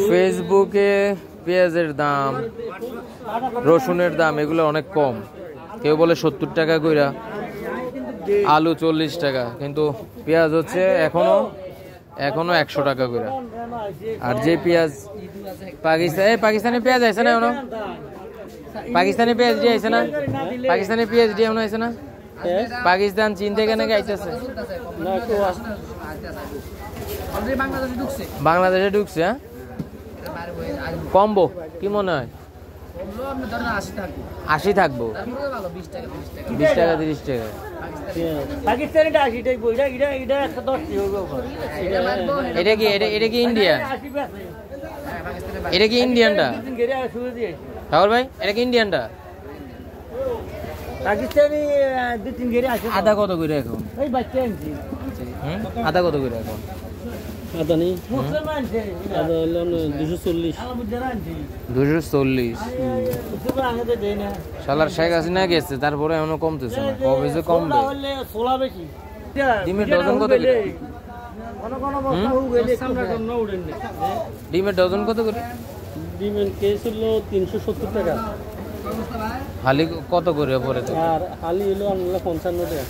ফেসবুকে পেঁয়াজের দাম, রসুনের দাম এগুলো অনেক কম। কেউ বলে 70 টাকা কইরা, আলু 40 টাকা, কিন্তু পেঁয়াজ হচ্ছে এখনো 100 টাকা কইরা। আর যে পেঁয়াজ পাকিস্তানি পেঁয়াজ আছে না এখনো, পাকিস্তানি পেঁয়াজ দিয়ে আছে না, পাকিস্তানি পেঁয়াজ দিয়ে এমন আছে না, পাকিস্তান চীন থেকে নাকি আইতেছে, বাংলাদেশে ঢুকছে। হ্যাঁ, কমবো কি মনে হয়? 80 থাকবো, 20 টাকা 30 টাকা। এটা কি ইন্ডিয়ান? এটা কি ইন্ডিয়ানটা ঠাকুর ভাই? এটা কি ইন্ডিয়ানটা? পাকিস্তানি 2-3 গেরে আছে। আদা কত করে এখন? এই বাচ্চা আনছি। আদা কত করে এখন? আদা নেই, মুসলমান আছে। আদা হলো 240। শালার শেখ হাসিনা গেছে, তারপরে এখনো কমতেছে না। কবে যে কমবে? ডিমের ডজন কত করে? ডিমের ডজন কত করে? ডিমের কেস হলো 370 টাকা। হালি কত করে পরে? আর হালি হলো 55 টাকা।